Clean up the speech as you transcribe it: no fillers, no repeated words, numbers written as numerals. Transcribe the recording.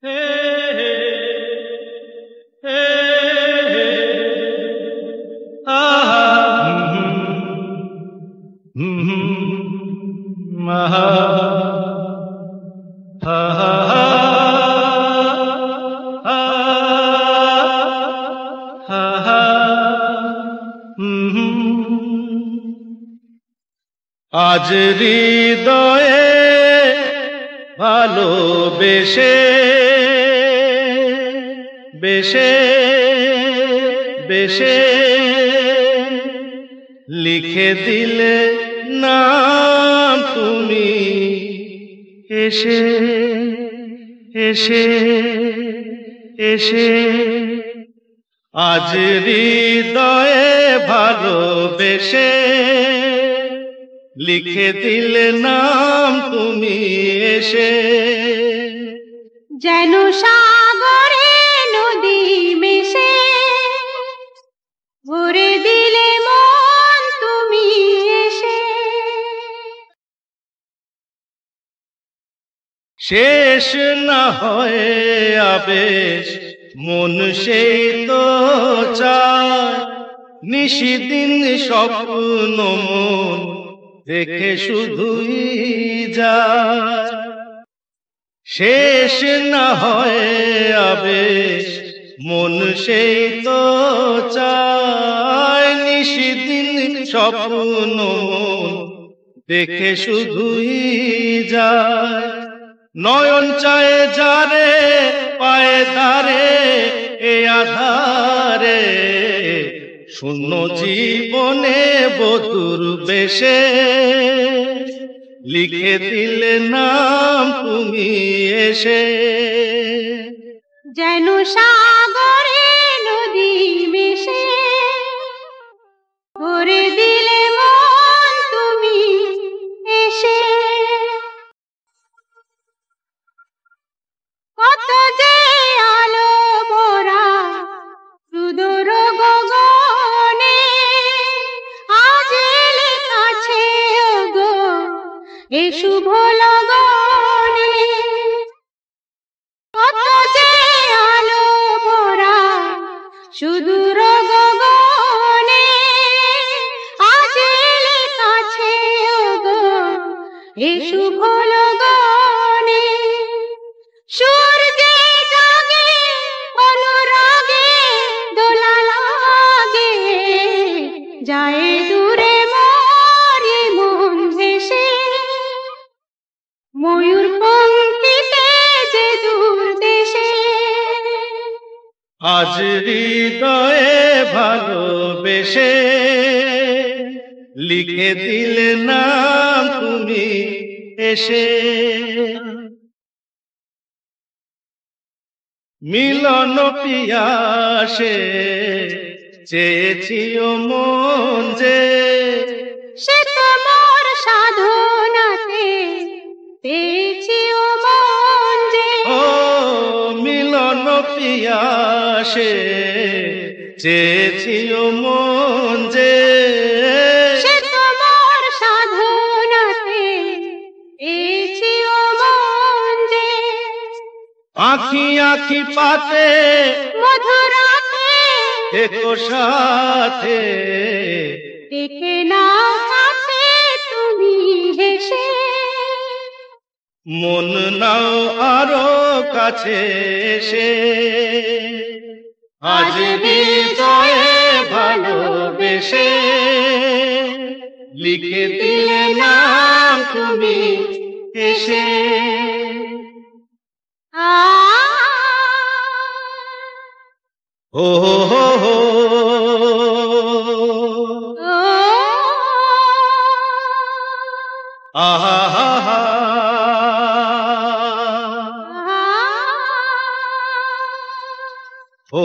হে হে হে হে আহা আহা আজ হৃদয়ে ভালোবেসে বেশে বেশে লিখে দিলে নাম তুমি এসে এসে এসে আজ হৃদয়ে ভালোবেসে লিখে দিলে নাম তুমি এসে যেন সাগরে নদী মিশে ভরে দিলে মন তুমি এসে শেষ না হয় আবেশ মন সেই তো চায় নিশিদিন স্বপ্ন মন দেখে শুধুই যায় শেষ না হয় আবেশ মন সেই তো চায় নিশিদিন স্বপ্ন মন দেখে শুধুই যায় নয়ন চায় যারে পায়ে ধারে এ আধারে শূন্য জীবনে বধুর বেশে লিখে দিলে নাম তুমি এসে যেন সাগরে নদী মিশে ভরে দিলে মন তুমি এসে কত যে আলো ভরা সুদূর গগনে আজ এলে কাছে ওগো এ শুভ লগনে কত যে আলো ভরা সুদূর গগনে আজ এলে কাছে ওগো এ শুভ লগনে সূর্যে জাগে অনুরাগে দোলা লাগে যায় দূরে মরে মন ভেসে ময়ূর পঙ্ক্তিতে যে দূর দেশে আজ হৃদয়ে ভালোবেসে লিখে দিলে নাম তুমি এসে মিলন পিয়াসে চেয়েছি ও মন যে সে তোমার সাধনাতে পেয়েছি ও মন যে ও মিলন পিয়াসে চেয়েছি ও মন যে সে তোমার সাধনাতে পেয়েছি ও মন যে আঁখি আঁখি পাতে মধুরাতে দেখো সাথে দেখে নাও কাছে তুমি হেসে মন নাও আরো কাছে এসে আজ হৃদয়ে ভালোবেসে লিখে দিলে নাম তুমি এসে ও হো হো আহা হা হা ও